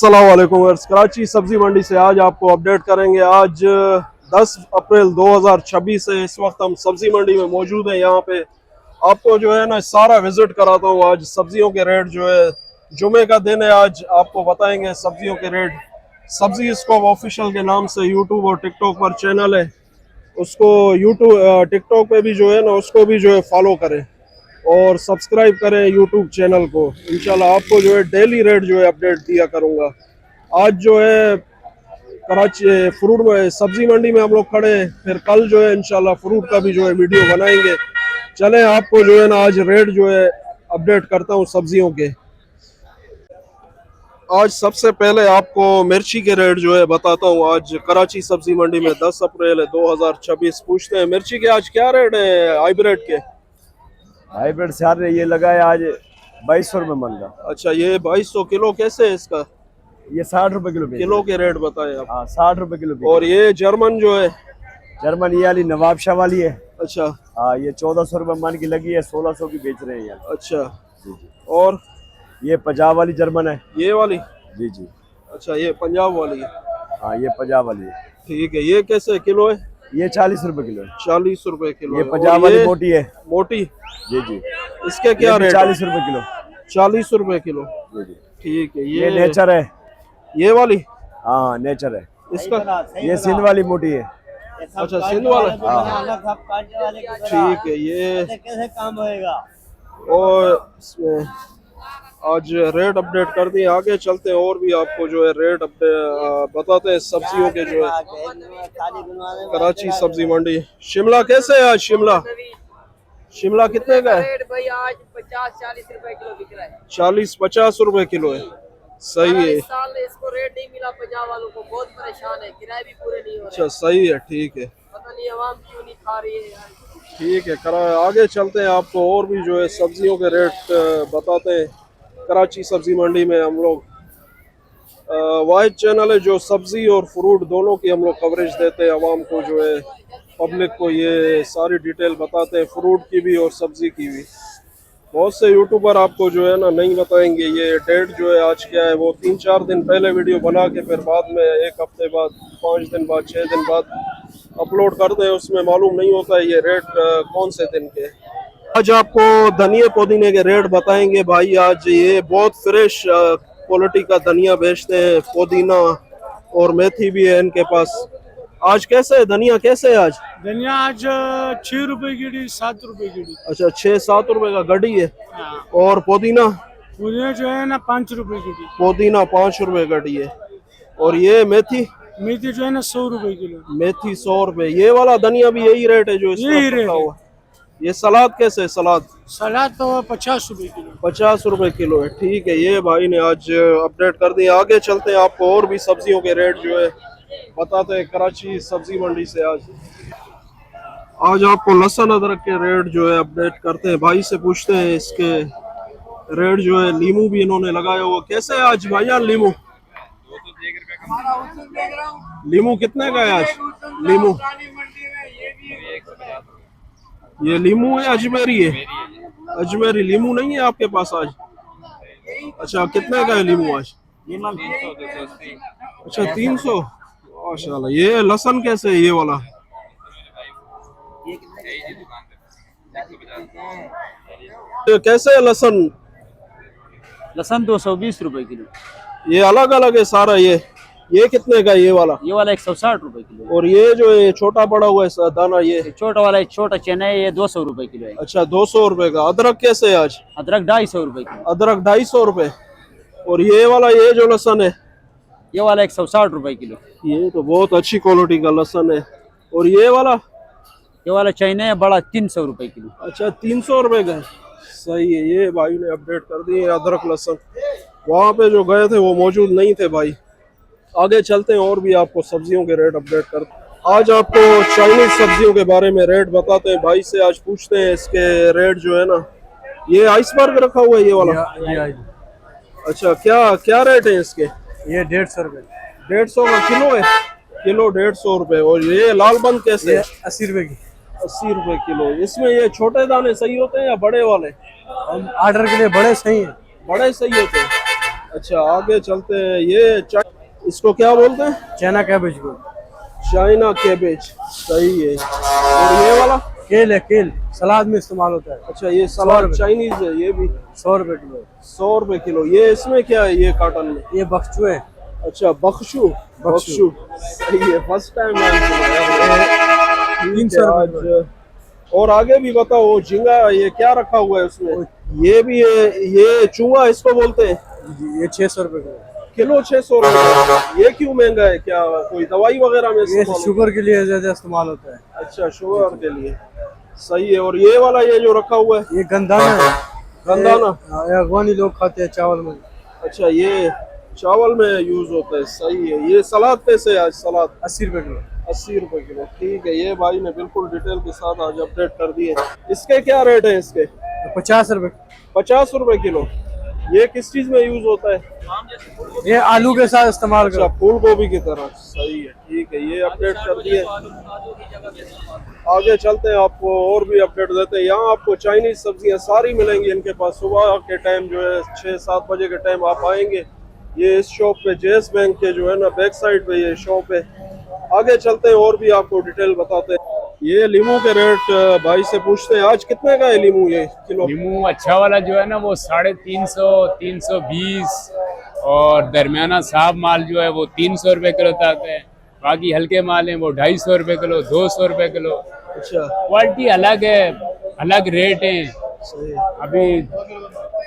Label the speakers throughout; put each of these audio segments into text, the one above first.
Speaker 1: अस्सलाम वालेकुम। कराची सब्जी मंडी से आज आपको अपडेट करेंगे। आज 10 अप्रैल 2026 है। इस वक्त हम सब्जी मंडी में मौजूद हैं। यहाँ पे आपको जो है ना सारा विजिट कराता हूँ। आज सब्जियों के रेट जो है, जुमे का दिन है, आज आपको बताएंगे सब्जियों के रेट। सब्जी स्कोप ऑफिशियल के नाम से यूट्यूब और टिकटॉक पर चैनल है, उसको यूट्यूब टिकटॉक पे भी जो है ना उसको भी जो है फॉलो करें और सब्सक्राइब करें यूट्यूब चैनल को। इंशाल्लाह आपको जो है डेली रेट जो है अपडेट दिया करूंगा। आज जो है कराची फ्रूट में सब्जी मंडी में हम लोग खड़े हैं, फिर कल जो है इंशाल्लाह फ्रूट का भी जो है वीडियो बनाएंगे। चलें आपको जो है ना आज रेट जो है अपडेट करता हूँ सब्जियों के। आज सबसे पहले आपको मिर्ची के रेट जो है बताता हूँ। आज कराची सब्जी मंडी में 10 अप्रैल है 2026। पूछते हैं मिर्ची के आज क्या रेट है हाइब्रिड के।
Speaker 2: हाइब्रिड सारे ये लगा है आज 2200 रुपये मन का।
Speaker 1: अच्छा, ये 2200 किलो कैसे है इसका?
Speaker 2: ये 60 रुपए किलो
Speaker 1: किलो के रेट बताएं आप।
Speaker 2: हाँ 60 रुपए किलो
Speaker 1: और ये जर्मन जो है,
Speaker 2: जर्मन ये वाली नवाब शाह वाली है।
Speaker 1: अच्छा
Speaker 2: हाँ ये 1400 रुपये मन की लगी है, 1600 की बेच रहे हैं यार।
Speaker 1: अच्छा,
Speaker 2: जी जी।
Speaker 1: और
Speaker 2: ये पंजाब वाली जर्मन है।
Speaker 1: ये वाली?
Speaker 2: जी जी।
Speaker 1: अच्छा, ये पंजाब वाली है।
Speaker 2: हाँ ये पंजाब वाली है।
Speaker 1: ठीक है, ये कैसे किलो है?
Speaker 2: ये 40 रुपए किलो है।
Speaker 1: 40 रुपए किलो
Speaker 2: ये
Speaker 1: है।
Speaker 2: पंजाब
Speaker 1: और
Speaker 2: वाली
Speaker 1: ये
Speaker 2: मोटी है।
Speaker 1: मोटी?
Speaker 2: जी जी।
Speaker 1: इसके क्या रेट?
Speaker 2: 40 रुपए किलो।
Speaker 1: 40 रुपए किलो।
Speaker 2: जी जी।
Speaker 1: ठीक है।
Speaker 2: ये नेचर है।
Speaker 1: ये वाली?
Speaker 2: हाँ नेचर है।
Speaker 1: इसका?
Speaker 2: ये सिंध वाली मोटी है।
Speaker 1: अच्छा, सिंध वाला।
Speaker 2: हाँ।
Speaker 1: ठीक है। ये
Speaker 3: कैसे काम होएगा।
Speaker 1: और इसमें आज रेट अपडेट कर दिए। आगे चलते हैं और भी आपको जो है रेट अपडेट बताते हैं सब्जियों के जो है। कराची सब्जी मंडी। शिमला कैसे है आज? शिमला कितने का है?
Speaker 3: रेट भाई आज 50-40 रुपए किलो बिक रहा है।
Speaker 1: 40-50 रुपए किलो है। सही है।
Speaker 3: इस साल इसको रेट नहीं मिला, पंजाब वालों को बहुत परेशान है, किराए भी पूरे नहीं हो रहे।
Speaker 1: अच्छा सही है, ठीक है।
Speaker 3: पता नहीं अवाम क्यों नहीं खा रही है यार।
Speaker 1: ठीक है, करा आगे चलते हैं आपको और भी जो है सब्जियों के रेट बताते हैं। कराची सब्जी मंडी में हम लोग वाहिद चैनल है जो सब्जी और फ्रूट दोनों की हम लोग कवरेज देते हैं। आवाम को जो है पब्लिक को ये सारी डिटेल बताते हैं, फ्रूट की भी और सब्जी की भी। बहुत से यूट्यूबर आपको जो है ना नहीं बताएंगे ये डेट जो है आज क्या है। वो 3-4 दिन पहले वीडियो बना के फिर बाद में 1 हफ्ते बाद, 5 दिन बाद, 6 दिन बाद अपलोड करते हैं। उसमें मालूम नहीं होता है ये रेट कौन से दिन के। आज आपको धनिया पुदीने के रेट बताएंगे भाई। आज ये बहुत फ्रेश क्वालिटी का धनिया बेचते हैं, पुदीना और मेथी भी है इनके पास। आज कैसे है धनिया? कैसे है आज
Speaker 4: धनिया? आज 6 रुपए की 7 रुपए की।
Speaker 1: अच्छा, 6-7 रुपए का गड्डी है।
Speaker 4: हाँ।
Speaker 1: और पुदीना?
Speaker 4: पुदीना जो है ना 5 रुपए की।
Speaker 1: पुदीना 5 रुपए गड्डी है। और ये मेथी?
Speaker 4: मेथी जो है ना 100 रुपए किलो।
Speaker 1: मेथी 100 रुपए। ये वाला धनिया भी यही रेट है जो इस
Speaker 4: यही
Speaker 1: तरफ
Speaker 4: रेट
Speaker 1: रखा
Speaker 4: है।
Speaker 1: हुआ। ये सलाद कैसे है? सलाद
Speaker 4: सलाद तो 50 रुपए किलो।
Speaker 1: 50 रुपए किलो है। ठीक है, ये भाई ने आज अपडेट कर दिया। आगे चलते हैं आपको और भी सब्जियों के रेट जो है बताते हैं कराची सब्जी मंडी से। आज आपको लहसुन अदरक के रेट जो है अपडेट करते हैं। भाई से पूछते हैं इसके रेट जो है। लीमू भी इन्होंने लगाया हुआ। कैसे है आज भाईजान लीमू? लीमू कितने का है आज? लीमू ये लीमू है अजमेरी है? अजमेरी लीमू नहीं है आपके पास आज? अच्छा, कितने का है लीमू आज? अच्छा 300। माशाल्लाह। ये लहसुन कैसे है ये वाला? ये कैसे है लहसुन?
Speaker 5: लहसुन 220 रुपए किलो।
Speaker 1: ये अलग अलग है सारा। ये कितने का है ये वाला?
Speaker 5: ये वाला 160 रुपए किलो।
Speaker 1: और ये जो है छोटा बड़ा हुआ है दाना ये?
Speaker 5: छोटा वाला एक छोटा चना है, ये 200 रुपए किलो है।
Speaker 1: अच्छा 200 रुपए का। अदरक कैसे है आज?
Speaker 5: अदरक 250 रुपए किलो।
Speaker 1: अदरक 250 रुपए। और ये वाला ये जो लहसुन है?
Speaker 5: ये वाला 160 रुपए किलो।
Speaker 1: ये तो बहुत अच्छी क्वालिटी का लहसुन है। और ये वाला
Speaker 5: चाइना है बड़ा 300 रुपए किलो।
Speaker 1: अच्छा 300 रुपए का है। सही है, ये भाई ने अपडेट कर दिए अदरक लहसुन। वहाँ पे जो गए थे वो मौजूद नहीं थे भाई। आगे चलते हैं और भी आपको सब्जियों के रेट अपडेट करते हैं। आज आपको चाइनीज सब्जियों के बारे में रेट बताते हैं। भाई से आज पूछते हैं इसके रेट जो है ना। ये आइसबर्ग रखा हुआ है ये वाला? अच्छा, क्या रेट है इसके?
Speaker 4: ये 150 रुपए।
Speaker 1: 150 का किलो है? किलो 150 रुपए। और ये लाल बंद कैसे?
Speaker 4: 80 रुपए की।
Speaker 1: 80 रुपए किलो। इसमें ये छोटे दाने सही होते हैं या बड़े वाले?
Speaker 4: हम ऑर्डर के लिए बड़े सही है।
Speaker 1: बड़े सही होते हैं। अच्छा आगे चलते हैं। ये इसको क्या बोलते हैं?
Speaker 4: चना कैबेज को
Speaker 1: चाइना कैबेज, सही है। और ये वाला
Speaker 4: केल है, केल सलाद में इस्तेमाल होता है।
Speaker 1: अच्छा ये सलाद चाइनीज है, ये भी
Speaker 4: 100 रुपए किलो।
Speaker 1: 100 रुपए किलो। ये इसमें क्या है ये कार्टन में?
Speaker 4: ये बख्चू है।
Speaker 1: अच्छा बख्शू, बख्शू सही है, फर्स्ट टाइम मैंने सुना यार।
Speaker 4: 300
Speaker 1: आज और आगे भी बताओ। वो झींगा ये क्या रखा हुआ है उसमें? ये भी है, ये चूहा इसको बोलते हैं।
Speaker 4: ये 600 रुपए किलो।
Speaker 1: किलो 600 रुपए। ये क्यों महंगा है? क्या कोई दवाई वगैरह में
Speaker 4: ये
Speaker 1: इस्तेमाल
Speaker 4: शुगर के लिए ज्यादा इस्तेमाल होता है।
Speaker 1: होता है? अच्छा शुगर के लिए, सही है। और ये वाला ये जो रखा हुआ है
Speaker 4: ये गंदाना है।
Speaker 1: गंदाना,
Speaker 4: ये अफगानी लोग खाते हैं चावल में।
Speaker 1: अच्छा ये चावल में यूज होता है, सही है। ये सलाद कैसे है आज? सलाद
Speaker 4: 80 रुपए किलो।
Speaker 1: 80 रुपए किलो, ठीक है। ये भाई ने बिल्कुल डिटेल के साथ आज अपडेट कर दिए। इसके क्या रेट है? इसके
Speaker 4: 50 रुपए।
Speaker 1: 50 रुपए किलो। ये किस चीज में यूज होता है?
Speaker 4: ये आलू के साथ इस्तेमाल
Speaker 1: अच्छा
Speaker 4: करो।
Speaker 1: फूल गोभी की तरह, सही है, ठीक है। ये अपडेट कर दिए। आगे चलते हैं, आपको और भी अपडेट देते हैं। यहाँ आपको चाइनीज सब्जियाँ सारी मिलेंगी इनके पास। सुबह के टाइम जो है 6-7 बजे के टाइम आप आएंगे। ये इस शॉप पे जेएस बैंक के जो है ना बैक साइड पे ये शॉप है। आगे चलते हैं और भी आपको डिटेल बताते हैं। ये लीमू के रेट भाई से पूछते हैं। आज कितने का है लीमू ये किलो?
Speaker 6: नींबू अच्छा वाला जो है ना वो 350, 320 और दरमियाना साहब माल जो है वो 300 रुपए किलो तक है। बाकी हल्के माल हैं वो 250 रुपए किलो, 200 रुपए किलो।
Speaker 1: अच्छा
Speaker 6: क्वालिटी अलग है, अलग रेट है।
Speaker 1: सही है।
Speaker 6: अभी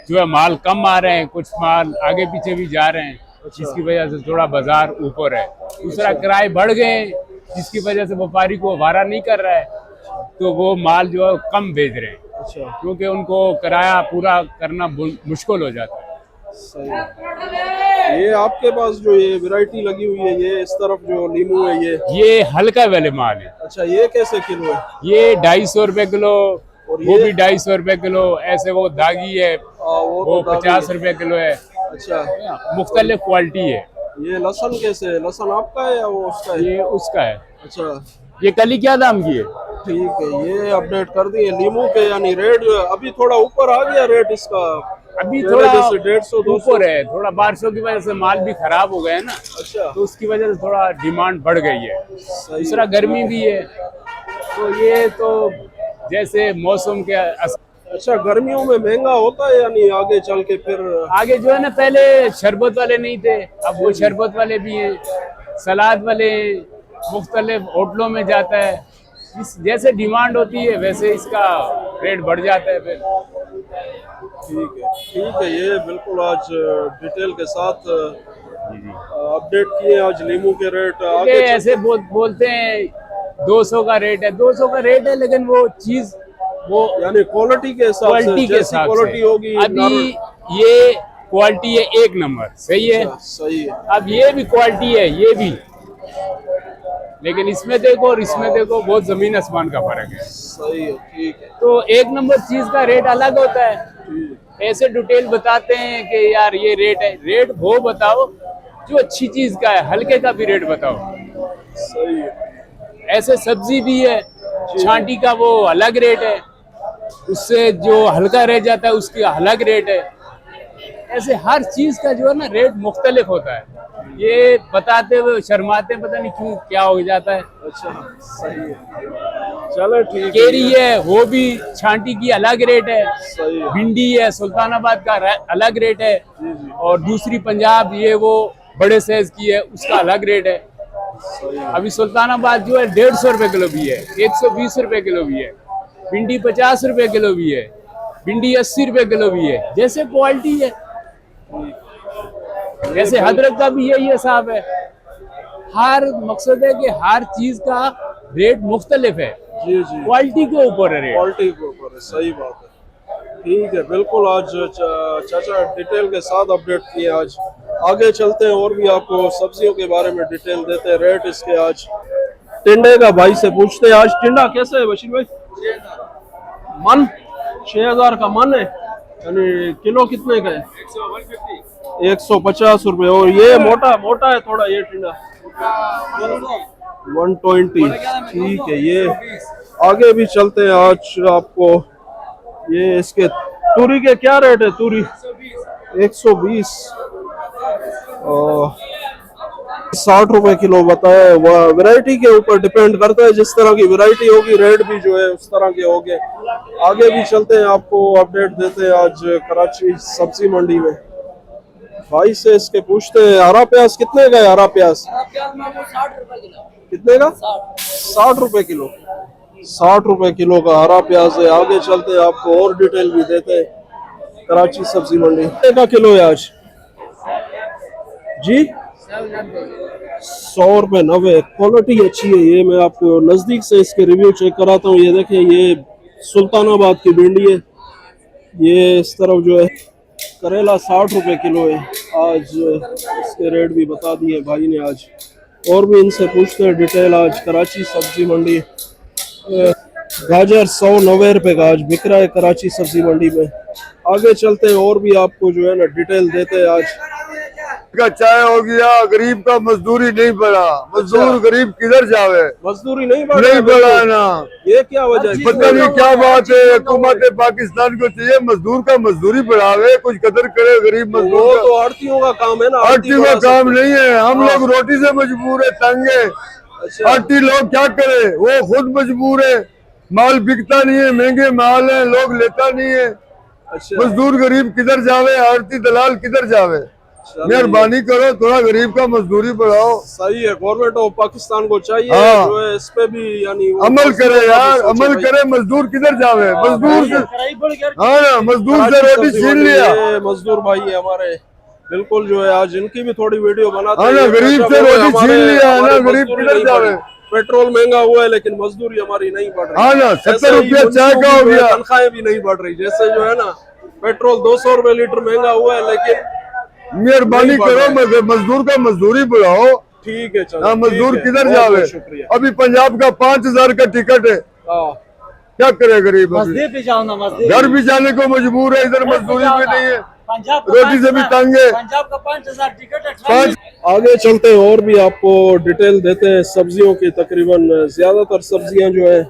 Speaker 6: जो है माल कम आ रहे हैं, कुछ माल आगे पीछे भी जा रहे हैं, जिसकी वजह से थोड़ा बाजार ऊपर है। दूसरा किराए बढ़ गए जिसकी वजह से व्यापारी को वारा नहीं कर रहा है, तो वो माल जो है कम बेच रहे हैं,
Speaker 1: अच्छा
Speaker 6: क्योंकि उनको किराया पूरा करना मुश्किल हो जाता है।
Speaker 1: सही है। ये आपके पास जो ये वैरायटी लगी हुई है, ये इस तरफ जो लीमू है
Speaker 6: ये हल्का वाले माल है।
Speaker 1: अच्छा ये कैसे किलो है?
Speaker 6: ये 250 रुपए किलो,
Speaker 1: और
Speaker 6: वो
Speaker 1: ये?
Speaker 6: भी 250 रुपए किलो। ऐसे वो दागी है,
Speaker 1: वो
Speaker 6: वो
Speaker 1: तो
Speaker 6: 50 रुपए किलो है।
Speaker 1: अच्छा
Speaker 6: मुख्तलिफ क्वालिटी है।
Speaker 1: ये लहसुन कैसे है? लहसुन आपका है या वो उसका है?
Speaker 6: ये उसका है।
Speaker 1: अच्छा
Speaker 6: ये कली क्या दाम की है?
Speaker 1: ठीक है, ये अपडेट कर दिए लीमू के। यानी रेट अभी थोड़ा ऊपर आ गया रेट इसका।
Speaker 6: अभी
Speaker 1: पहले
Speaker 6: थोड़ा
Speaker 1: जैसे 150-200
Speaker 6: ऊपर है, थोड़ा बारिशों की वजह से माल भी खराब हो गया है ना,
Speaker 1: अच्छा
Speaker 6: तो उसकी वजह से थोड़ा डिमांड बढ़ गई है।
Speaker 1: सही
Speaker 6: दूसरा गर्मी भी है, तो ये तो जैसे मौसम के
Speaker 1: अच्छा गर्मियों में महंगा होता है यानी आगे चल के फिर?
Speaker 6: आगे जो है ना, पहले शरबत वाले नहीं थे, अब वो शरबत वाले भी हैं, सलाद वाले मुख्तलिफ होटलों में जाता है। जैसे डिमांड होती है वैसे इसका रेट बढ़ जाता है फिर।
Speaker 1: ठीक है। ये बिल्कुल आज डिटेल के साथ अपडेट किए आज लीमू के रेट। आगे
Speaker 6: ऐसे बोलते हैं 200 का रेट है, 200 का रेट है, लेकिन वो चीज वो
Speaker 1: यानी क्वालिटी के हिसाब से,
Speaker 6: क्वालिटी के
Speaker 1: जैसी
Speaker 6: हिसाब
Speaker 1: क्वालिटी
Speaker 6: से
Speaker 1: होगी।
Speaker 6: अभी ये क्वालिटी है 1 नंबर, सही है।
Speaker 1: सही है।
Speaker 6: अब ये भी क्वालिटी है, ये भी, लेकिन इसमें देखो और इसमें देखो, बहुत जमीन आसमान का फर्क है।
Speaker 1: सही है, ठीक है।
Speaker 6: तो 1 नंबर चीज का रेट अलग होता है। ऐसे डिटेल बताते हैं कि यार ये रेट है, रेट वो बताओ जो अच्छी चीज का है, हल्के का भी रेट बताओ।
Speaker 1: सही है।
Speaker 6: ऐसे सब्जी भी है, छांटी का वो अलग रेट है, उससे जो हल्का रह जाता है उसका अलग रेट है। ऐसे हर चीज का जो है ना रेट मुख्तलिफ होता है। ये बताते हुए शर्माते हैं, पता नहीं क्यों क्या हो जाता है।
Speaker 1: अच्छा सही है, चलो ठीक है।
Speaker 6: केरी है, वो भी छांटी की अलग रेट है।
Speaker 1: सही है।
Speaker 6: भिंडी है, सुल्तानाबाद का अलग रेट है, और दूसरी पंजाब ये वो बड़े साइज की है, उसका अलग रेट है। अभी सुल्तानाबाद जो है 150 रुपए किलो भी है, 120 रुपए किलो भी है, भिंडी 50 रुपए किलो भी है, भिंडी 80 रुपए किलो भी है। जैसे क्वालिटी है, जैसे हजरत का भी यही हिसाब है। हर मकसद है कि हर चीज का रेट मुख्तलिफ है,
Speaker 1: जी जी,
Speaker 6: क्वालिटी के ऊपर है रेट।
Speaker 1: क्वालिटी के ऊपर है, सही बात है। ठीक है, बिल्कुल आज चाचा डिटेल के साथ अपडेट किए। आज आगे चलते हैं और भी आपको सब्जियों के बारे में डिटेल देते हैं, रेट इसके। आज टिंडे का भाई से पूछते हैं। आज टिंडा कैसे है बशीर भाई? मन 6000 का मन है, यानी किलो कितने का है? 150 रुपए। और ये मोटा मोटा है थोड़ा, ये टिंडा 120। ठीक है, ये आगे भी चलते हैं। आज आपको ये इसके तूरी के क्या रेट है? तूरी 120। और 60 रुपए किलो बताया। वह वैरायटी के ऊपर डिपेंड करता है, जिस तरह की वैरायटी होगी रेट भी जो है उस तरह के होंगे। आगे भी चलते हैं, आपको अपडेट देते हैं आज कराची सब्जी मंडी में। भाई से इसके पूछते हैं हरा प्याज कितने का है? हरा प्याज
Speaker 3: 60 रुपए किलो।
Speaker 1: कितने का? 60 रुपए किलो। 60 रुपए किलो का हरा प्याज है। आगे चलते हैं, आपको और डिटेल भी देते हैं कराची सब्जी मंडी। कितने का किलो है आज जी? 100 रुपए 90। क्वालिटी अच्छी है। ये मैं आपको नजदीक से इसके रिव्यू चेक कराता हूँ। ये देखें, ये सुल्तानाबाद की भिंडी है। ये इस तरफ जो है करेला 60 रुपए किलो है। आज इसके रेट भी बता दिए भाई ने आज। और भी इनसे पूछते हैं डिटेल आज कराची सब्जी मंडी। गाजर 190 रुपए का आज बिक रहा है कराची सब्जी मंडी में। आगे चलते हैं और भी आपको जो है ना डिटेल देते हैं आज।
Speaker 2: का चाय हो गया, गरीब का मजदूरी नहीं बढ़ा। मजदूर गरीब किधर जावे?
Speaker 1: मजदूरी नहीं बढ़ा
Speaker 2: है ना।
Speaker 1: ये क्या वजह है?
Speaker 2: पता नहीं क्या बात है। हुकूमत पाकिस्तान को चाहिए मजदूर का मजदूरी बढ़ावे, कुछ कदर करे गरीब मजदूर
Speaker 1: वो
Speaker 2: का।
Speaker 1: तो आड़तियों का काम है ना।
Speaker 2: आरती का काम नहीं है। हम लोग रोटी से मजबूर है, तंग है।
Speaker 1: अच्छा।
Speaker 2: आरती लोग क्या करे, वो खुद मजबूर है। माल बिकता नहीं है, महंगे माल है, लोग लेता नहीं है।
Speaker 1: अच्छा।
Speaker 2: मजदूर गरीब किधर जावे, आरती दलाल किधर जावे? मेहरबानी करो, थोड़ा गरीब का मजदूरी बढ़ाओ।
Speaker 1: सही है। गवर्नमेंट ऑफ पाकिस्तान को चाहिए
Speaker 2: हाँ।
Speaker 1: जो है इस पे भी यानी
Speaker 2: अमल करे यार, अमल करे। मजदूर किधर जावे? मजदूर से हाँ ना, मजदूर से रोटी छीन लिया।
Speaker 1: ये मजदूर भाई है हमारे, बिल्कुल जो है आज इनकी भी थोड़ी वीडियो बनाते
Speaker 2: हाँ ना, गरीब से रोटी छीन लिया है ना। गरीब किधर जावे?
Speaker 1: पेट्रोल महंगा हुआ है लेकिन मजदूरी हमारी नहीं बढ़ रही।
Speaker 2: हाँ ना, 70 रुपया चाय का हो गया।
Speaker 1: तनख्वाहें भी नहीं बढ़ रही। जैसे जो है ना पेट्रोल 200 रुपए लीटर महंगा हुआ है, लेकिन
Speaker 2: मेहरबानी करो, मजदूर का मजदूरी बढ़ाओ।
Speaker 1: ठीक है चलो।
Speaker 2: हाँ, मजदूर
Speaker 1: ठीक है,
Speaker 2: किधर
Speaker 1: बहुत
Speaker 2: जावे?
Speaker 1: बहुत शुक्रिया।
Speaker 2: अभी पंजाब का 5000 का टिकट है,
Speaker 1: हाँ।
Speaker 2: क्या करे गरीब? अभी
Speaker 5: मस्जिद पे जाओ ना, मस्जिद
Speaker 2: घर भी जाने को मजबूर है, इधर मजदूरी भी नहीं है,
Speaker 5: पंजाब
Speaker 2: रोटी से भी तंग है।
Speaker 5: पंजाब का 5000 टिकट है।
Speaker 2: 5
Speaker 1: आगे चलते हैं और भी आपको डिटेल देते हैं सब्जियों की। तकरीबन ज्यादातर सब्जियां जो है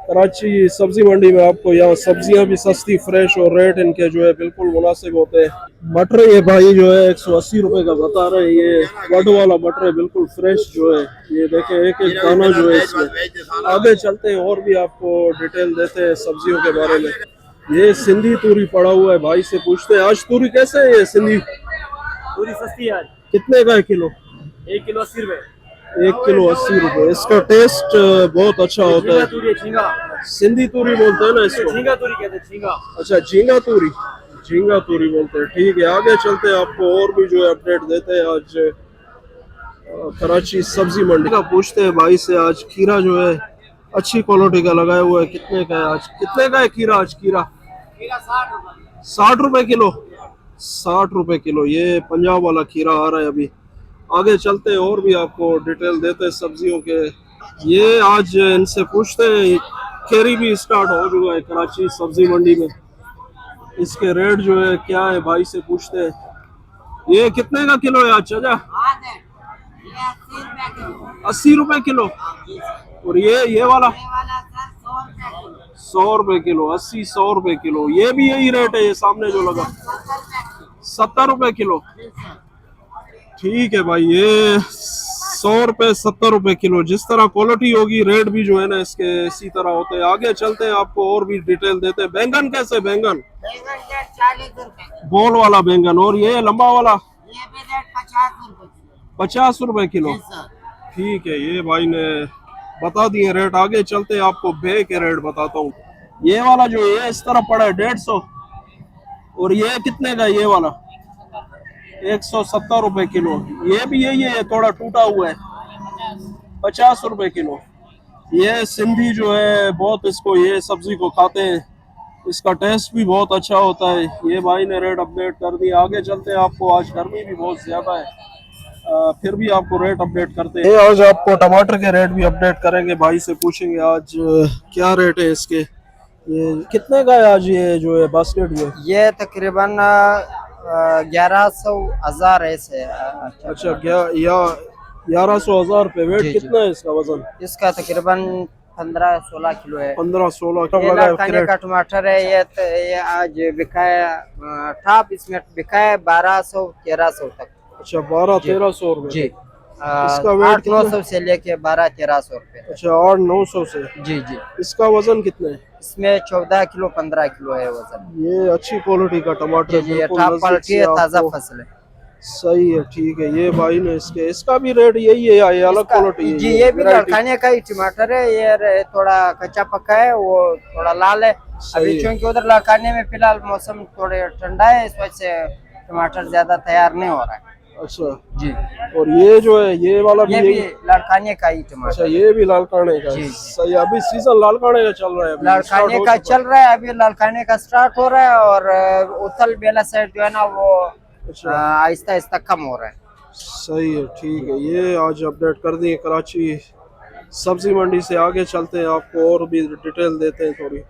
Speaker 1: कराची सब्जी मंडी में आपको यहाँ सब्जियां भी सस्ती फ्रेश और रेट इनके जो है बिल्कुल मुनासिब होते हैं। मटर ये भाई जो है 180 रुपए का बता रहे हैं। ये वड वाला मटर है, बिल्कुल फ्रेश जो है। ये देखें एक एक दाना जो है इसमें। आगे चलते हैं और भी आपको डिटेल देते हैं सब्जियों के बारे में। ये सिंधी तूरी पड़ा हुआ है, भाई से पूछते हैं आज तूरी कैसे है? ये सिंधी
Speaker 5: पूरी सस्ती है आज।
Speaker 1: कितने का है किलो?
Speaker 5: 1 किलो 80 रुपए।
Speaker 1: 1 किलो 80 रुपए। इसका टेस्ट बहुत अच्छा होता है।
Speaker 5: तूरी झींगा,
Speaker 1: सिंधी तूरी बोलते हैं ना इसको?
Speaker 5: झींगा तूरी कहते हैं, झींगा।
Speaker 1: अच्छा, झींगा तूरी। झींगा तूरी बोलते हैं। ठीक है, आगे चलते हैं, आपको और भी जो है अपडेट देते हैं आज कराची सब्जी मंडी का। पूछते हैं भाई से आज खीरा जो है अच्छी क्वालिटी का लगाया हुआ है, कितने का है आज? कितने का है खीरा आज? खीरा 60 रुपए किलो। 60 रुपए किलो। ये पंजाब वाला खीरा आ रहा है अभी। आगे चलते हैं और भी आपको डिटेल देते हैं सब्जियों के। ये आज इनसे पूछते हैं, खेरी भी स्टार्ट हो चुका है कराची सब्जी मंडी में। इसके रेट जो है क्या है भाई से पूछते हैं। ये कितने का किलो है आज चाचा? 80 रुपए किलो। और ये वाला 100 रुपए किलो। 80 100 रुपए किलो। ये भी यही रेट है, ये सामने जो लगा 70 रुपए किलो। ठीक है भाई, ये 100 रुपए 70 रुपए किलो। जिस तरह क्वालिटी होगी रेट भी जो है ना इसके इसी तरह होते हैं। आगे चलते हैं, आपको और भी डिटेल देते हैं। बैंगन कैसे? बैंगन
Speaker 3: 40 रुपए।
Speaker 1: गोल वाला बैंगन। और ये लंबा वाला?
Speaker 3: ये भी रेट 50 रुपए।
Speaker 1: 50 रुपए किलो। ठीक है, ये भाई ने बता दिए रेट। आगे चलते हैं, आपको बे के रेट बताता हूँ। ये वाला जो है इस तरह पड़ा है 150। और ये कितने का? ये वाला 170 रुपए किलो। ये भी यही है, थोड़ा टूटा हुआ है, 50 रुपए किलो। ये सिंधी जो है बहुत इसको ये सब्जी को खाते हैं, इसका टेस्ट भी बहुत अच्छा होता है। ये भाई ने रेट अपडेट कर दिया। आगे चलते हैं, आपको आज गर्मी भी बहुत ज्यादा है, फिर भी आपको रेट अपडेट करते हैं। आज आपको टमाटर के रेट भी अपडेट करेंगे, भाई से पूछेंगे आज क्या रेट है इसके। ये कितने का है आज ये जो है बास्केट?
Speaker 3: ये तकरीबन 1100-1000 ऐसे।
Speaker 1: अच्छा, 1100-1000 रुपए। वेट कितना है इसका? वजन
Speaker 3: इसका तकरीबन 15-16 किलो है।
Speaker 1: 15-16
Speaker 3: ये लाखानी का टमाटर है। ये आज बिका है टॉप, इसमें बिका है 1200-1300 तक।
Speaker 1: अच्छा 1200-1300 रुपए।
Speaker 7: जी
Speaker 1: इसका वेट
Speaker 7: 800-900 से लेके 1200-1300 रुपए।
Speaker 1: अच्छा 800-900 से।
Speaker 7: जी जी।
Speaker 1: इसका वजन कितना है?
Speaker 7: इसमें 14 किलो 15 किलो है वजन।
Speaker 1: ये अच्छी क्वालिटी का टमाटर
Speaker 7: जी जी,
Speaker 1: बिल्कुल
Speaker 7: टॉप
Speaker 1: नजदीक
Speaker 7: क्वालिटी
Speaker 1: से
Speaker 7: है, ताज़ा
Speaker 1: आपको-
Speaker 7: फसल है।
Speaker 1: सही है, ठीक है। ये भाई ने इसका भी रेट यही है या ये अलग क्वालिटी है?
Speaker 7: जी ये भी लड़काने का ही टमाटर है, ये थोड़ा कच्चा पक्का है, वो थोड़ा लाल है। अभी
Speaker 1: है।
Speaker 7: चूंकि उधर लड़काने में फिलहाल मौसम थोड़े ठंडा है, इस वजह से टमाटर ज्यादा तैयार नहीं हो रहा है।
Speaker 1: अच्छा
Speaker 7: जी।
Speaker 1: और ये जो है ये वाला भी
Speaker 7: ये भी
Speaker 1: यही?
Speaker 7: लड़काने का ही टमाटर।
Speaker 1: अच्छा ये भी लालकाने का?
Speaker 7: जी, जी।
Speaker 1: सही। अभी सीजन लालकाने का चल रहा है? अभी
Speaker 7: लड़काने
Speaker 1: start हो
Speaker 7: का
Speaker 1: चुका
Speaker 7: चल रहा है, अभी लड़काने का स्टार्ट हो रहा है, और उथल बेला साइड जो है ना वो
Speaker 1: अच्छा।
Speaker 7: आहिस्ता आहिस्ता कम हो रहा है।
Speaker 1: सही है, ठीक है। ये आज अपडेट कर दिए कराची सब्जी मंडी से। आगे चलते हैं, आपको और भी डिटेल देते हैं थोड़ी।